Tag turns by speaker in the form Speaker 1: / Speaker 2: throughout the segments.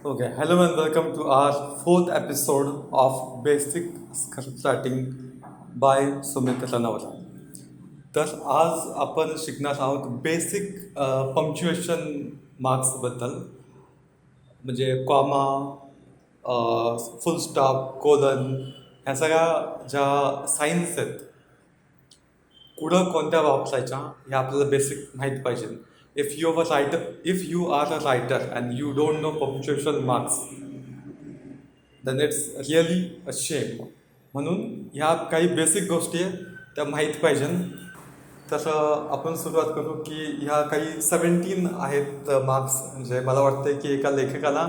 Speaker 1: Okay, hello and welcome to our fourth episode of Basic Script Writing by Sumit Ranawala. तर आज आपण शिकणार आहोत बेसिक पंक्च्युएशन मार्क्सबद्दल म्हणजे कॉमा, फुल स्टॉप, कोलन ह्या सगळ्या ज्या साईन्स आहेत पुढं कोणत्या वापरायच्या हे आपल्याला बेसिक माहीत पाहिजे. If you are a writer and you don't know punctuation marks then it's really a shame. म्हणून ह्या काही बेसिक गोष्टी आहेत त्या माहीत पाहिजे. तसं आपण सुरुवात करू की ह्या काही 17 आहेत मार्क्स, म्हणजे मला वाटतं की एका लेखकाला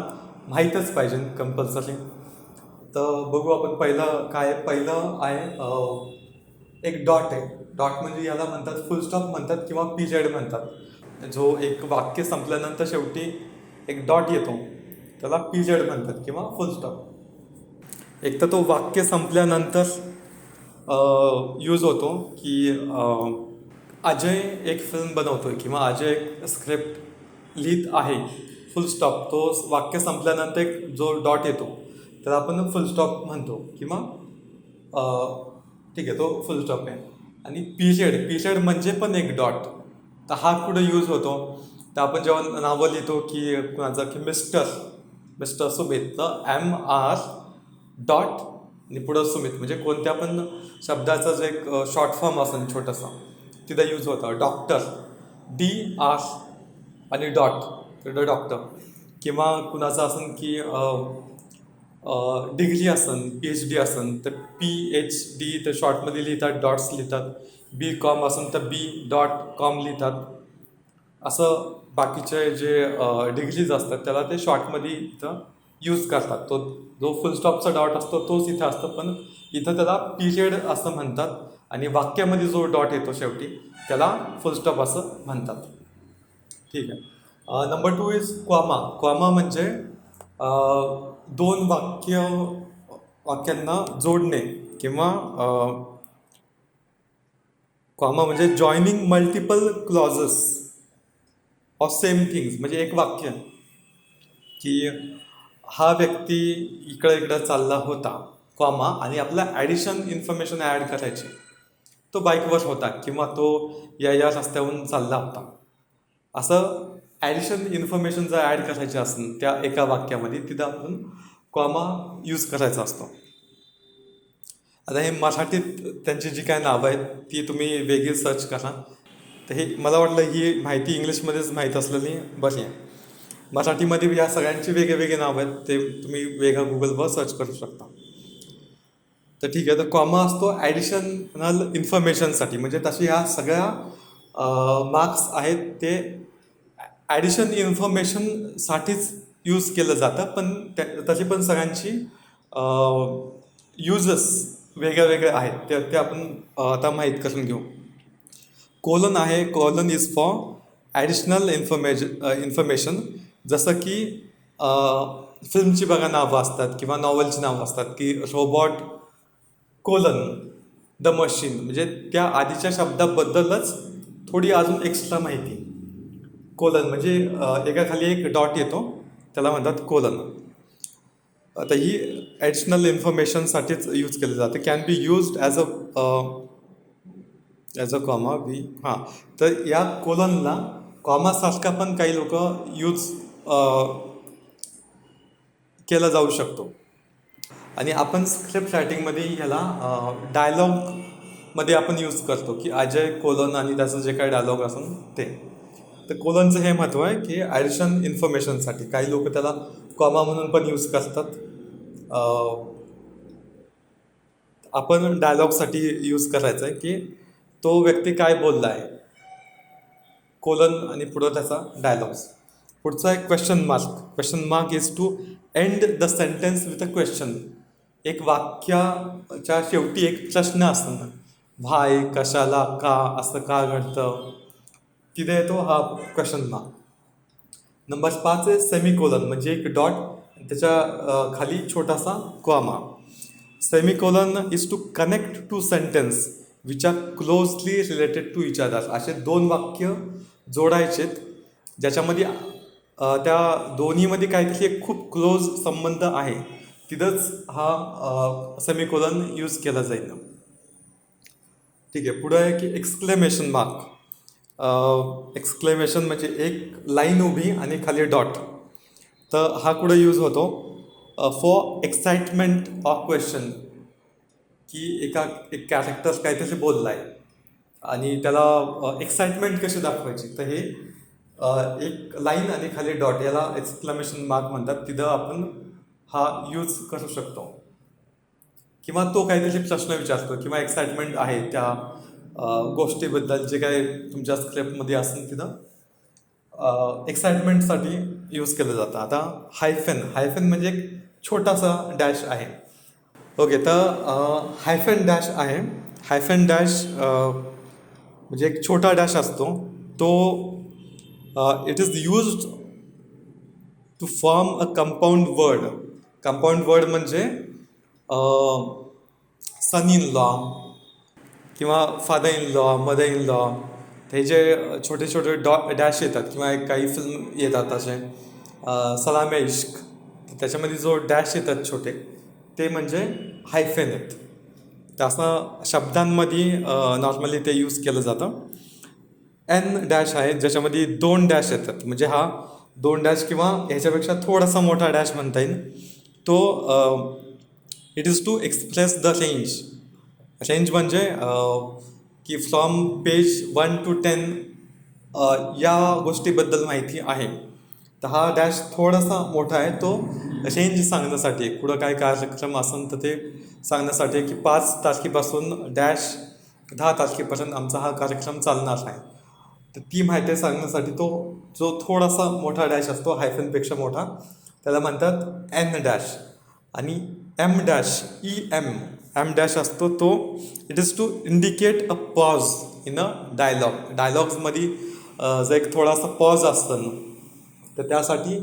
Speaker 1: माहीतच पाहिजे कंपल्सरी. तर बघू आपण पहिलं काय पहिलं आहे. एक डॉट आहे. डॉट म्हणजे याला म्हणतात फुल स्टॉप म्हणतात किंवा पिरियड म्हणतात. जो एक वाक्य संपल्यानंतर शेवटी एक डॉट येतो त्याला पिरियड म्हणतात किंवा फुल स्टॉप. एक तर तो वाक्य संपल्यानंतर यूज होतो की अजय एक फिल्म बनवतोय किंवा अजय एक स्क्रिप्ट लिहित आहे, फुल स्टॉप. तो वाक्य संपल्यानंतर एक जो डॉट येतो त्याला आपण फुल स्टॉप म्हणतो किंवा ठीक आहे तो फुल स्टॉप आहे. आणि पिरियड म्हणजे पण एक डॉट. तर हा कुठं यूज होतो तर आपण जेव्हा नावं लिहितो की कुणाचं की मिस्टर सुमित, तर MR डॉट आणि पुढं सुमित म्हणजे कोणत्या पण शब्दाचा जो एक शॉर्ट फॉर्म असेल छोटासा तिथं यूज होतं. डॉक्टर DR आणि डॉट तिथं डॉक्टर. किंवा कुणाचं असेल की डिग्री असेल PhD असेल तर PhD तर शॉर्टमध्ये लिहितात, डॉट्स लिहितात. BCom असेल तर B.com लिहितात. असं बाकीचे जे डिग्रीज असतात त्याला ते शॉर्टमध्ये इथं यूज करतात. तो जो फुल स्टॉपचा डॉट असतो तोच इथं असतो, पण इथं त्याला पिरियड असं म्हणतात. आणि वाक्यामध्ये जो डॉट येतो शेवटी त्याला फुल स्टॉप असं म्हणतात. ठीक आहे. Number 2 is comma. क्वामा म्हणजे दोन वाक्यांना जोडणे किंवा क्वामा म्हणजे joining multiple clauses of same things. म्हणजे एक वाक्य की हा व्यक्ती इकडं चालला होता कॉमा आणि आपला ॲडिशन इन्फॉर्मेशन ॲड करायची. तो बाईकवर होता किंवा तो या रस्त्यावरून चालला होता. असं ॲडिशन इन्फॉर्मेशन जर ॲड करायची असेल त्या एका वाक्यामध्ये तिथं आपण कॉमा यूज करायचा असतो. आता हे मराठीत त्यांची जी काय नावं आहेत ती तुम्ही वेगळी सर्च करा. तर हे मला वाटलं ही माहिती इंग्लिशमध्येच माहीत असलेली बरी आहे. मराठीमध्ये या सगळ्यांची वेगळे नावं आहेत, ते तुम्ही वेगळं गुगलवर सर्च करू शकता. तर ठीक आहे. तर कॉमा असतो ॲडिशनल इन्फॉर्मेशनसाठी. म्हणजे तशी ह्या सगळ्या मार्क्स आहेत ते ॲडिशन इन्फॉर्मेशनसाठीच यूज केलं जातं. पण तशी पण सगळ्यांची युजेस वेगळे आहेत ते आपण आता माहीत करून घेऊ. कोलन आहे. Colon is for additional information. जसं की फिल्मची बघा नावं असतात किंवा नॉवलची नावं असतात की रोबॉट कोलन द मशीन, म्हणजे त्या आधीच्या शब्दाबद्दलच थोडी अजून एक्स्ट्रा माहिती. कोलन म्हणजे एकाखाली एक डॉट येतो त्याला म्हणतात कोलन. आता ही ॲडिशनल इन्फॉर्मेशनसाठीच यूज केली जाते. Can be used as a comma हां. तर या कोलनला कॉमासारखा पण काही लोक यूज केला जाऊ शकतो. आणि आपण स्क्रिप्ट रायटिंगमध्ये ह्याला डायलॉगमध्ये आपण यूज करतो की अजय कोलन आणि त्याचं जे काही डायलॉग असेल ते. तर कोलनचं हे महत्त्व आहे की ॲडिशन इन्फॉर्मेशनसाठी काही लोक त्याला कॉमा म्हणून पण यूज करतात. आपण डायलॉगसाठी यूज करायचं आहे की तो व्यक्ती काय बोलला आहे, कोलन आणि पुढं त्याचा डायलॉग्स. पुढचा एक question mark is to end the sentence with a question. एक वाक्याच्या शेवटी एक प्रश्न असतो ना, व्हाय, कशाला, का, असं का घडतं, तिथे येतो हा क्वेश्चन मार्क. नंबर 5 आहे सेमिकोलन, म्हणजे एक डॉट त्याच्या खाली छोटासा comma. Semicolon is to connect two sentence which are closely related to each other. असे दोन वाक्य जोडायचेत ज्याच्यामध्ये त्या दोन्हीमध्ये काहीतरी एक खूप क्लोज संबंध आहे, तिथंच हा सेमिकोलन यूज केला जाईल. ठीक आहे. पुढं आहे की एक्सक्लेमेशन मार्क. एक्सक्लेमेशन म्हणजे एक लाईन उभी आणि खाली डॉट. तर हा कुठं यूज होतो? फॉर एक्साइटमेंट ऑफ क्वेश्चन, की एक कॅरेक्टर काहीतरी बोलला आहे आणि त्याला एक्साइटमेंट कशी दाखवायची, तर हे एक लाईन आणि खाली डॉट याला एक्सक्लेमेशन मार्क म्हणतात. तिथं आपण हा यूज करू शकतो. किंवा तो काहीतरी प्रश्न विचारतो किंवा एक्साइटमेंट आहे त्या गोष्टीबद्दल, जे काय तुमच्या स्क्रिप्टमध्ये असेल तिथं एक्साइटमेंटसाठी यूज केलं जातं. आता हायफेन म्हणजे एक छोटासा डॅश आहे. ओके, तर हायफेन डॅश आहे. हायफेन डॅश म्हणजे एक छोटा डॅश असतो तो. It is used to form a compound word. Compound word म्हणजे सन इन लॉ किंवा father in law, mother in law, हे जे छोटे छोटे डॅश येतात किंवा काही फिल्म येतात असे सलामे इश्क, त्याच्यामध्ये जो डॅश येतात छोटे, ते म्हणजे हायफेन आहेत. तर असं शब्दांमध्ये नॉर्मली ते यूज केलं जातं. एन डॅश आहे ज्याच्यामध्ये 2 डॅश येतात, म्हणजे हा 2 डॅश किंवा ह्याच्यापेक्षा थोडासा मोठा डॅश म्हणता येईल. तो it is to express the range. Range म्हणजे की फ्रॉम पेज 1 to 10 या गोष्टीबद्दल माहिती आहे. तर हा डॅश थोडासा मोठा आहे, तो रेंज सांगण्यासाठी, पुढं काय कार्यक्रम असेल तर ते सांगण्यासाठी की 5 तारखेपासून डॅश 10 तारखेपर्यंत आमचा हा कार्यक्रम चालणार आहे. तर ती माहिती सांगण्यासाठी तो जो थोडासा मोठा डॅश असतो, हायफनपेक्षा मोठा, त्याला म्हणतात एन डॅश. आणि एम डॅश, एम डॅश असतो तो it is to indicate a pause in a dialogue. डायलॉग्समध्ये जर एक थोडासा पॉज असतं ना, तर त्यासाठी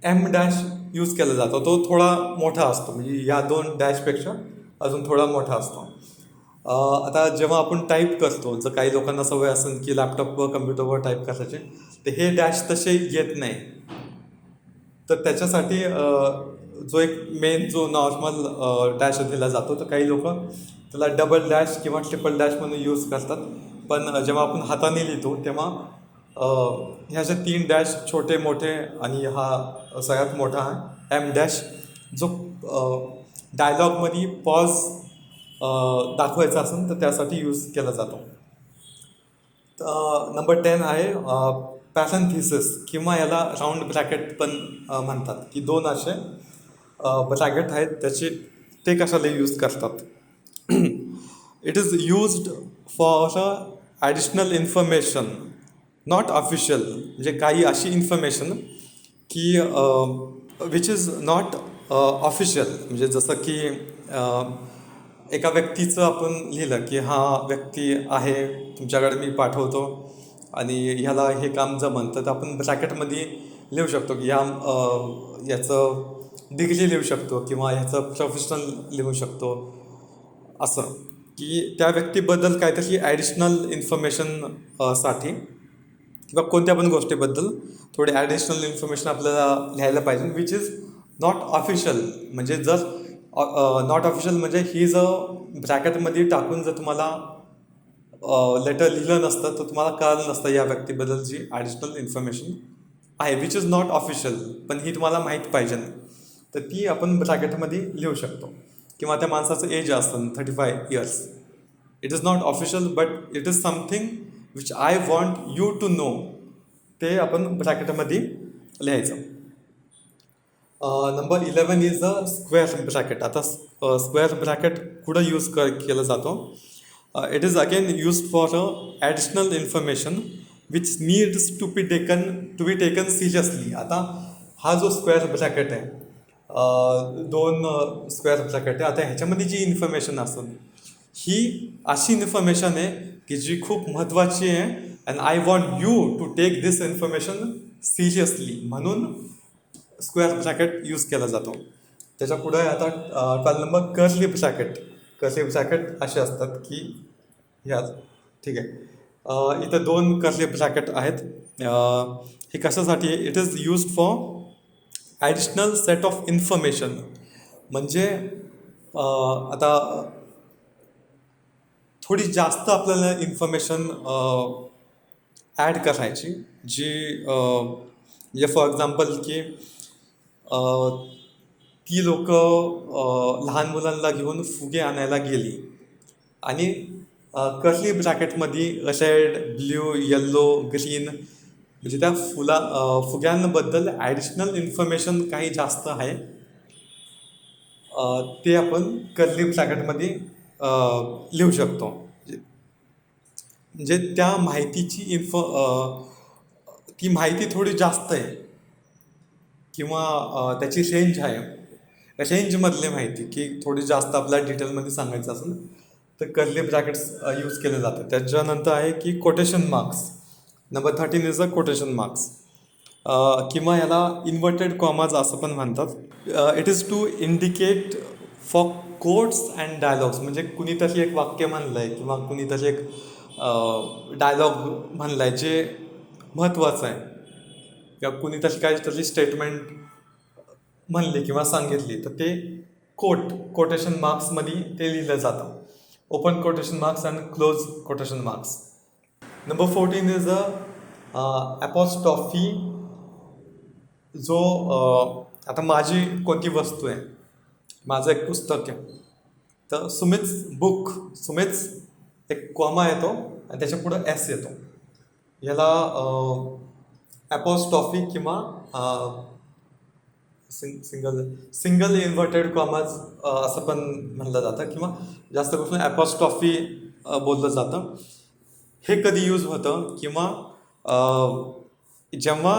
Speaker 1: एम डॅश यूज केला जातो. तो थोडा मोठा असतो, म्हणजे या 2 डॅशपेक्षा अजून थोडा मोठा असतो. आता जेव्हा आपण टाईप करतो, जर काही लोकांना सवय असेल की लॅपटॉपवर कम्प्युटरवर टाईप करायचे, तर हे डॅश तसे येत नाही. तर त्याच्यासाठी जो एक मेन जो नॉर्मल डॅश दिला जातो, तर काही लोक त्याला डबल डॅश किंवा ट्रिपल डॅश म्हणून यूज करतात. पण जेव्हा आपण हाताने लिहितो तेव्हा ह्याचे 3 डॅश छोटे मोठे आणि हा सगळ्यात मोठा आहे एम डॅश, जो डायलॉगमध्ये पॉज दाखवायचा असेल तर त्यासाठी यूज केला जातो. नंबर 10 आहे पॅरेंथेसिस, किंवा याला राऊंड ब्रॅकेट पण म्हणतात, की 2 असे ब्रॅकेट आहेत त्याचे, ते कशाला यूज करतात. It is used for additional information not official, म्हणजे काही अशी इन्फॉर्मेशन की विच इज नॉट ऑफिशियल. म्हणजे जसं की एका व्यक्तीचं आपण लिहिलं की हा व्यक्ती आहे, तुमच्याकडे मी पाठवतो आणि ह्याला हे काम जमन, तर आपण ब्रॅकेटमध्ये लिहू शकतो की याचं डिग्री लिहू शकतो किंवा ह्याचं प्रोफेशनल लिहू शकतो. असं की त्या व्यक्तीबद्दल काहीतरी ॲडिशनल इन्फॉर्मेशन साठी किंवा कोणत्या पण गोष्टीबद्दल थोडी ॲडिशनल इन्फॉर्मेशन आपल्याला लिहायला पाहिजे, विच इज नॉट ऑफिशियल. म्हणजे जर नॉट ऑफिशियल म्हणजे ही जर ब्रॅकेटमध्ये टाकून जर तुम्हाला लेटर लिहिलं नसतं तर तुम्हाला कळलं नसतं या व्यक्तीबद्दलची ॲडिशनल इन्फॉर्मेशन आहे, विच इज नॉट ऑफिशियल, पण ही तुम्हाला माहीत पाहिजे नाही, तर ती आपण ब्रॅकेटमध्ये लिहू शकतो. किंवा त्या माणसाचं एज असतं 35 years. It is not official but it is something which I want you to know, ते आपण ब्रॅकेटमध्ये लिहायचं. Number 11 is a square bracket. आता स्क्वेअर ब्रॅकेट कुठं यूज केलं जातो? It is again use for additional information which needs to be taken seriously. आता हा जो स्क्वेअर ब्रॅकेट आहे, 2 स्क्वेअर ब्रॅकेट आहे. आता ह्याच्यामध्ये जी इन्फॉर्मेशन असेल ही अशी इन्फॉर्मेशन आहे की जी खूप महत्त्वाची आहे, and I want you to take this information seriously, म्हणून स्क्वेअर ब्रॅकेट यूज केला जातो. त्याच्या पुढे आता 12 number curly bracket. Curly bracket असे असतात की ह्या, ठीक आहे, इथं दोन कर्ली ब्रॅकेट आहेत. हे कशासाठी आहे? It is used for additional set of information. म्हणजे आता थोडी जास्त आपल्याला इन्फॉर्मेशन ॲड करायची, जी म्हणजे फॉर एक्झाम्पल की ती लोक लहान मुलांना घेऊन फुगे आणायला गेली आणि कर्ली ब्रॅकेटमध्ये रेड, ब्ल्यू, येल्लो, ग्रीन म्हणजे त्या फुग्यांबद्दल ॲडिशनल इन्फॉर्मेशन काही जास्त आहे. ते आपण कर्ली ब्रॅकेटमध्ये लिहू शकतो. म्हणजे त्या माहितीची ती माहिती थोडी जास्त आहे किंवा त्याची रेंज आहे. रेंजमधली माहिती की थोडी जास्त आपल्याला डिटेलमध्ये सांगायचं असेल तर कर्ली ब्रॅकेट्स यूज केले जातात. त्याच्यानंतर आहे की quotation marks. Number 13 is a quotation marks किंवा याला इन्व्हर्टेड कॉमाज असं पण म्हणतात. It is to indicate for quotes and dialogues. म्हणजे कुणीतरी एक वाक्य म्हणलं आहे किंवा कुणीतरी एक डायलॉग म्हणलं आहे जे महत्त्वाचं आहे किंवा कुणीतरी काहीतरी स्टेटमेंट म्हणली किंवा सांगितली तर ते कोटेशन मार्क्समध्ये ते लिहिलं जातं. Open quotation marks and close quotation marks. Number 14 is apostrophe. जो आता माझी कोणती वस्तू आहे, माझं एक पुस्तक आहे तर सुमित्स बुक, सुमित्स एक कॉमा येतो आणि त्याच्या पुढं एस येतो. याला ॲपॉस्ट्रॉफी किंवा सिंगल इन्व्हर्टेड कॉमाज असं पण म्हणलं जातं किंवा जास्त करून ॲपॉस्ट्रॉफी बोललं जातं. हे कधी यूज होतं किंवा जेव्हा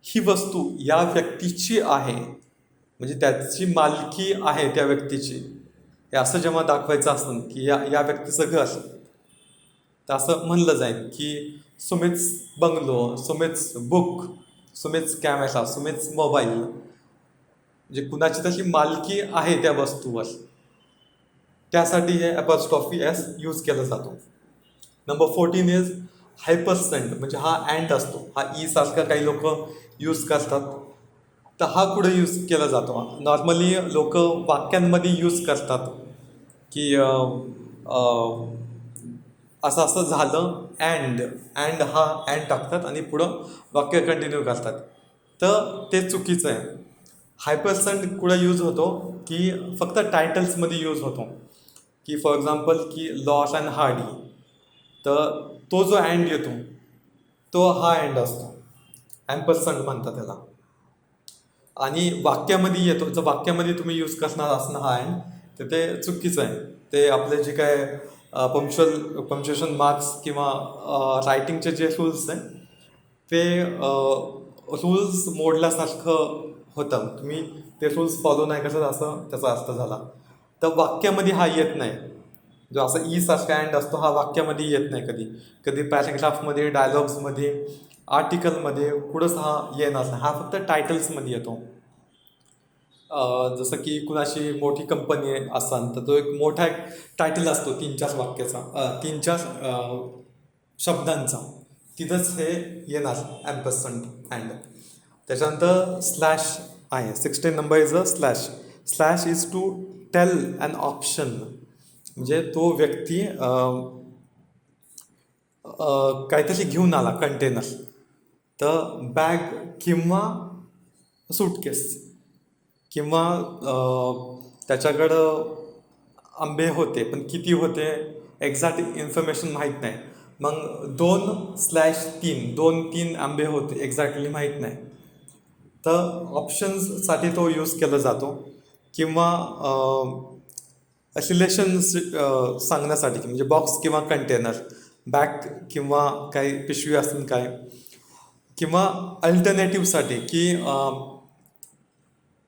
Speaker 1: ही वस्तू या व्यक्तीची आहे म्हणजे त्याची मालकी आहे त्या व्यक्तीची, हे असं जेव्हा दाखवायचं असतं की या व्यक्तीचं घर, तर असं म्हणलं जाईल की सुमित्स बंगलो, सुमित्स बुक, सुमित्स कॅमेरा, सुमित्स मोबाईल. म्हणजे कुणाची तशी मालकी आहे त्या वस्तूवर, त्यासाठी हे ॲपॉस्ट्रॉफी एस यूज केला जातो. नंबर 14 इज हायपरसेंट. म्हणजे हा अँड असतो, हा ई सारखा काही लोक यूज करतात तर हा कुठे यूज केला जातो. नॉर्मली लोक वाक्यांमध्ये यूज करतात की असं असं झालं अँड हा अँड टाकतात आणि पुढं वाक्य कंटिन्यू करतात, तर ते चुकीचं आहे. हायपरसेंट कुठं यूज होतो की फक्त टायटल्समध्ये यूज होतो की फॉर एक्झाम्पल की लॉस अँड हार्डी, तर तो जो अँड येतो तो हा अँड असतो, ॲम्परसँड म्हणतात त्याला. आणि वाक्यामध्ये येतो, जर वाक्यामध्ये तुम्ही यूज करणार असणार हा अँड तर ते चुकीचं आहे. ते आपले जे काय पंक्च्युएशन मार्क्स किंवा रायटिंगचे जे रूल्स आहे ते रूल्स मोडल्यासारखं होतं. तुम्ही ते रूल्स फॉलो नाही करत असं त्याचा अर्थ झाला. तर वाक्यामध्ये हा येत नाही. जो असा ई सारखा अँड असतो हा वाक्यामध्ये येत नाही कधी. कधी पॅराग्राफमध्ये, डायलॉग्समध्ये, आर्टिकलमध्ये कुठंच हा येणार नाही. हा फक्त टायटल्समध्ये येतो. जसं की कुणाशी मोठी कंपनी असाल तर तो एक मोठा एक टायटल असतो 3-4 वाक्याचा, 3-4 शब्दांचा, तिथंच हे येणार ॲम्परसँड अँड. त्याच्यानंतर स्लॅश आहे. 16 number is a slash. Slash is to tell an option. म्हणजे तो व्यक्ती काहीतरी घेऊन आला कंटेनर, तर बॅग किंवा सूटकेस किंवा त्याच्याकडं आंबे होते पण किती होते एक्झॅक्ट इन्फॉर्मेशन माहीत नाही. मग 2/3 2-3 आंबे होते एक्झॅक्टली माहीत नाही, तर ऑप्शन्ससाठी तो यूज केला जातो. किंवा रिलेशन्स सांगण्यासाठी म्हणजे बॉक्स किंवा कंटेनर, बॅग किंवा काही पिशवी असेल काय, किंवा अल्टरनेटिव्हसाठी की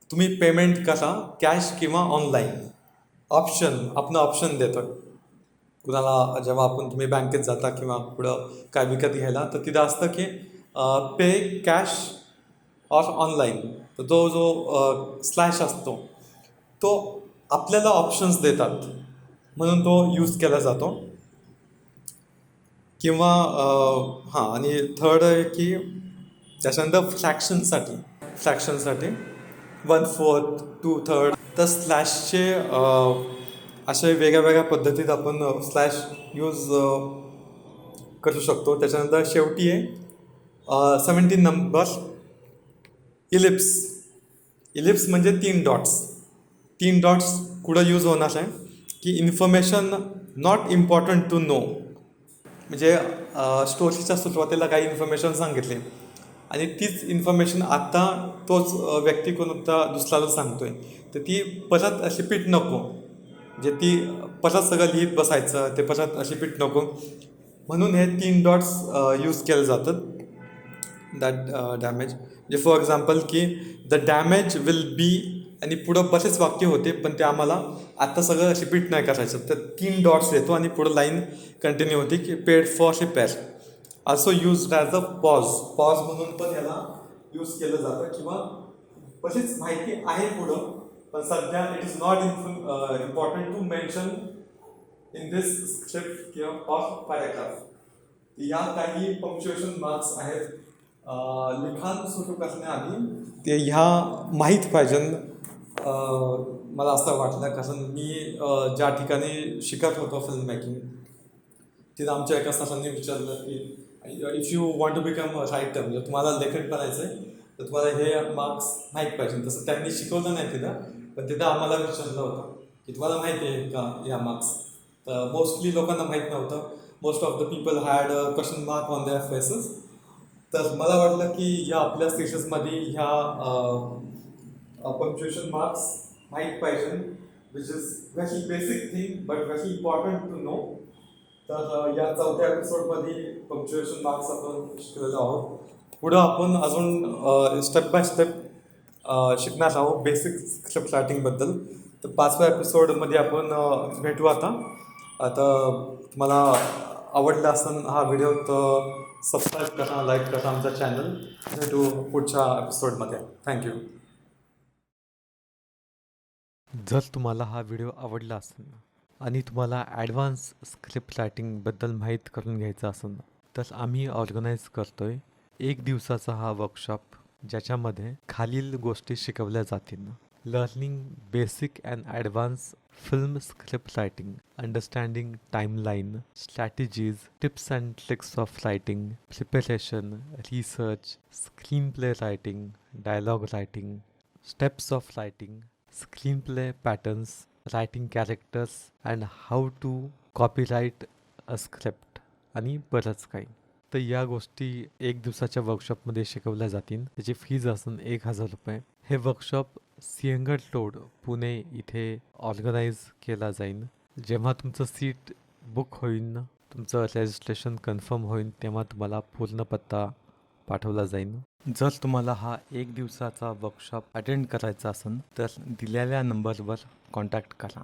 Speaker 1: तुम्ही पेमेंट करा कॅश किंवा ऑनलाईन. आपण ऑप्शन देतो कुणाला. जेव्हा तुम्ही बँकेत जाता किंवा पुढं काय विकत घ्यायला तर तिथं असतं की पे कॅश ऑर ऑनलाईन. तर तो जो स्लॅश असतो तो आपल्याला ऑप्शन्स देतात म्हणून तो यूज केला जातो. किंवा हां आणि थर्ड आहे की त्याच्यानंतर फ्रॅक्शनसाठी 1/4 2/3 तर स्लॅशचे असे वेगळ्या वेगळ्या पद्धतीत आपण स्लॅश यूज करू शकतो. त्याच्यानंतर शेवटी आहे 17 नंबर इलिप्स. इलिप्स म्हणजे 3 डॉट्स. 3 डॉट्स कुठं यूज होणार आहे की information not important to know. म्हणजे स्टोरीच्या सुरुवातीला काही इन्फॉर्मेशन सांगितली आणि तीच इन्फॉर्मेशन आत्ता तोच व्यक्ती कोणता दुसऱ्याला सांगतोय तर ती परत रिपीट नको. म्हणजे ती परत सगळं लिहित बसायचं ते परत रिपीट नको म्हणून हे 3 डॉट्स यूज केले जातात. दॅट डॅमेज म्हणजे फॉर एक्झाम्पल की द डॅमेज विल बी आणि पुढं बरेच वाक्य होते पण ते आम्हाला आत्ता सगळं रिपीट नाही करायचं तर 3 डॉट्स येतो आणि पुढं लाईन कंटिन्यू होती की paid for repair. Also use as a pause म्हणून पण याला यूज केलं जातं किंवा बरीच माहिती आहे पुढं पण सध्या it is not important to mention in this script किंवा ऑफ पॅराग्राफ. या काही पंक्च्युएशन मार्क्स आहेत लिखाण सुरू करण्याआधी ते ह्या माहीत पाहिजे. मला असं वाटलं कारण मी ज्या ठिकाणी शिकत होतो फिल्म मेकिंग तिथं आमच्या एका सरांनी विचारलं की if you want to become writer म्हणजे तुम्हाला लेखन करायचं आहे तर तुम्हाला हे मार्क्स माहीत पाहिजे. तसं त्यांनी शिकवलं नाही तिथं पण तिथं आम्हाला विचारलं होतं की तुम्हाला माहिती आहे का या मार्क्स. तर मोस्टली लोकांना माहीत नव्हतं. Most of the people had question mark on their faces. तर मला वाटलं की या आपल्या स्टेशन्समध्ये ह्या पंक्च्युएशन मार्क्स माहीत पाहिजे which is very basic thing but very important to know. तर या चौथ्या एपिसोडमध्ये पंक्च्युएशन मार्क्स आपण शिकलेलो आहोत. पुढं आपण अजून स्टेप बाय स्टेप शिकणार आहोत बेसिक स्क्रिप्ट रायटिंगबद्दल. तर 5व्या एपिसोडमध्ये आपण भेटू आता. तुम्हाला आवडला असेल हा व्हिडिओ तर सबस्क्राईब करा लाईक करा आमचा चॅनल. भेटू पुढच्या एपिसोडमध्ये. थँक्यू. जर तुम्हाला हा व्हिडिओ आवडला असेल आणि तुम्हाला ॲडव्हान्स स्क्रिप्ट रायटिंगबद्दल माहीत करून घ्यायचं असेल तर आम्ही ऑर्गनाईज करतो आहे 1 दिवसाचा हा वर्कशॉप ज्याच्यामध्ये खालील गोष्टी शिकवल्या जातील. Learning basic and advance film script writing, understanding timeline, strategies, tips and tricks of writing, preparation, research, screen play writing, dialogue writing, steps of writing, screenplay patterns, writing characters and how to copyright a script आणि बरंच काही. तर या गोष्टी 1 दिवसाच्या वर्कशॉपमध्ये शिकवल्या जातील. त्याची फीज असून 1000 रुपये. हे वर्कशॉप सिंहगड रोड पुणे इथे ऑर्गनाईज केला जाईल. जेव्हा तुमचं सीट बुक होईल तुमचं रजिस्ट्रेशन कन्फर्म होईल तेव्हा तुम्हाला पूर्ण पत्ता पाठवला जाईल. जर तुम्हाला हा 1 दिवसाचा वर्कशॉप अटेंड करायचा असेल तर दिलेल्या नंबरवर कॉन्टॅक्ट करा.